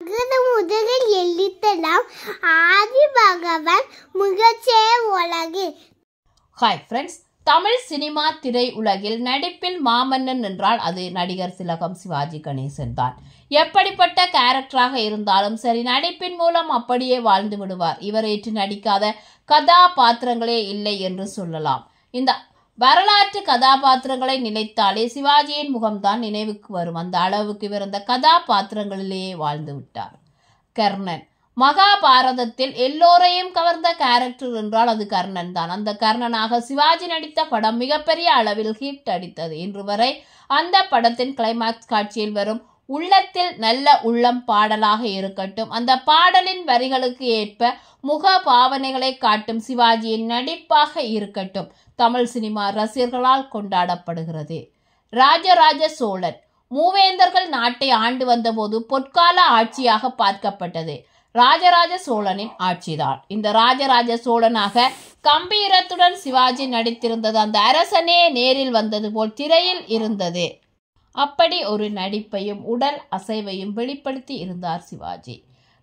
முதலில் எழுத்தலாம் ஆதி பகவான் முகச்சே உலகு. ஹாய் ஃப்ரெண்ட்ஸ், தமிழ் சினிமா திரை உலகில் நடிப்பில் மாமன்னன் என்றால் அது நடிகர் திலகம் சிவாஜி கணேசன் தான். எப்படிப்பட்ட கேரக்டராக இருந்தாலும் சரி, நடிப்பின் மூலம் அப்படியே வாழ்ந்து விடுவார். இவர் ஏற்று நடிக்காத கதாபாத்திரங்களே இல்லை என்று சொல்லலாம். இந்த வரலாற்று கதாபாத்திரங்களை நினைத்தாலே சிவாஜியின் முகம்தான் நினைவுக்கு வரும். அந்த அளவுக்கு இவர் அந்த கதாபாத்திரங்களிலேயே வாழ்ந்து விட்டார். கர்ணன் மகாபாரதத்தில் எல்லோரையும் கவர்ந்த கேரக்டர் என்றால் அது கர்ணன் தான். அந்த கர்ணனாக சிவாஜி நடித்த படம் மிகப்பெரிய அளவில் ஹிட் அடித்தது. இன்று வரை அந்த படத்தின் கிளைமாக்ஸ் காட்சியில் வரும் உள்ளத்தில் நல்ல உள்ளம் பாடலாக இருக்கட்டும், அந்த பாடலின் வரிகளுக்கு ஏற்ப முக பாவனைகளை காட்டும் சிவாஜியின் நடிப்பாக இருக்கட்டும், தமிழ் சினிமா ரசிகர்களால் கொண்டாடப்படுகிறது. ராஜராஜ சோழன் மூவேந்தர்கள் நாட்டை ஆண்டு வந்தபோது பொற்கால ஆட்சியாக பார்க்கப்பட்டது ராஜராஜ சோழனின் ஆட்சிதான். இந்த ராஜராஜ சோழனாக கம்பீரத்துடன் சிவாஜி நடித்திருந்தது அந்த அரசனே நேரில் வந்தது போல் திரையில் இருந்தது. அப்படி ஒரு நடிப்பையும் உடல் அசைவையும் வெளிப்படுத்தி இருந்தார் சிவாஜி.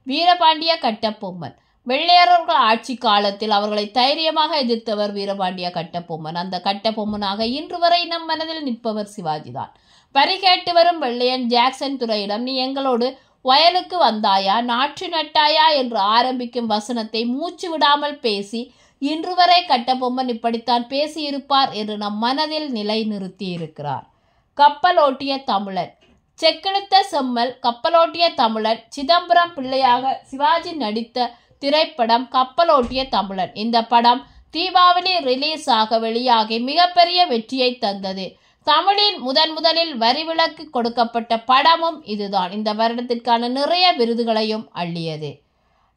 வீரபாண்டிய கட்டபொம்மன் வெள்ளையர்கள் ஆட்சி காலத்தில் அவர்களை தைரியமாக எதிர்த்தவர் வீரபாண்டிய கட்டபொம்மன். அந்த கட்டபொம்மனாக இன்று வரை நம் மனதில் நிற்பவர் சிவாஜி தான். பறி கேட்டு வரும் வெள்ளையன் ஜாக்சன் துரையிடம் நீ எங்களோடு வயலுக்கு வந்தாயா, நாற்று நட்டாயா என்று ஆரம்பிக்கும் வசனத்தை மூச்சு விடாமல் பேசி இன்று வரை கட்டபொம்மன் இப்படித்தான் பேசியிருப்பார் என்று நம் மனதில் நிலை நிறுத்தி இருக்கிறார். கப்பலோட்டிய தமிழன் செக்கெழுத்த செம்மல் கப்பலோட்டிய தமிழன் சிதம்பரம் பிள்ளையாக சிவாஜி நடித்த திரைப்படம் கப்பலோட்டிய தமிழன். இந்த படம் தீபாவளி ரிலீஸ் ஆக வெளியாகி மிகப்பெரிய வெற்றியை தந்தது. தமிழின் முதலில் வரிவிலக்கு கொடுக்கப்பட்ட படமும் இதுதான். இந்த வருடத்திற்கான நிறைய விருதுகளையும் அள்ளியது.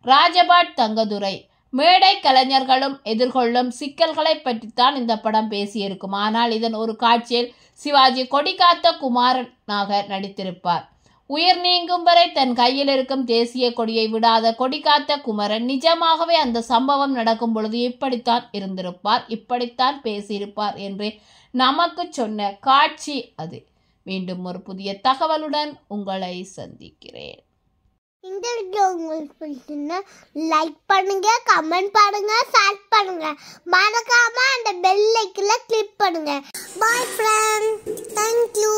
ராஜபாட் தங்கதுரை மேடை கலைஞர்களும் எதிர்கொள்ளும் சிக்கல்களை பற்றித்தான் இந்த படம் பேசியிருக்கும். ஆனால் இதன் ஒரு காட்சியில் சிவாஜி கொடிகாத்த குமாரனாக நடித்திருப்பார். உயிர் நீங்கும் வரை தன் கையில் இருக்கும் தேசிய கொடியை விடாத கொடிகாத்த குமரன் நிஜமாகவே அந்த சம்பவம் நடக்கும் பொழுது இப்படித்தான் இருந்திருப்பார், இப்படித்தான் பேசியிருப்பார் என்று நமக்கு சொன்ன காட்சி அது. மீண்டும் ஒரு புதிய தகவலுடன் உங்களை சந்திக்கிறேன். இந்த வீடியோ உங்களுக்கு பிடிச்சிருந்தா லைக் பண்ணுங்க, கமெண்ட் பண்ணுங்க, ஷேர் பண்ணுங்க. மறக்காம அந்த பெல் ஐக்கனை கிளிக் பண்ணுங்க. Bye friends, thank you.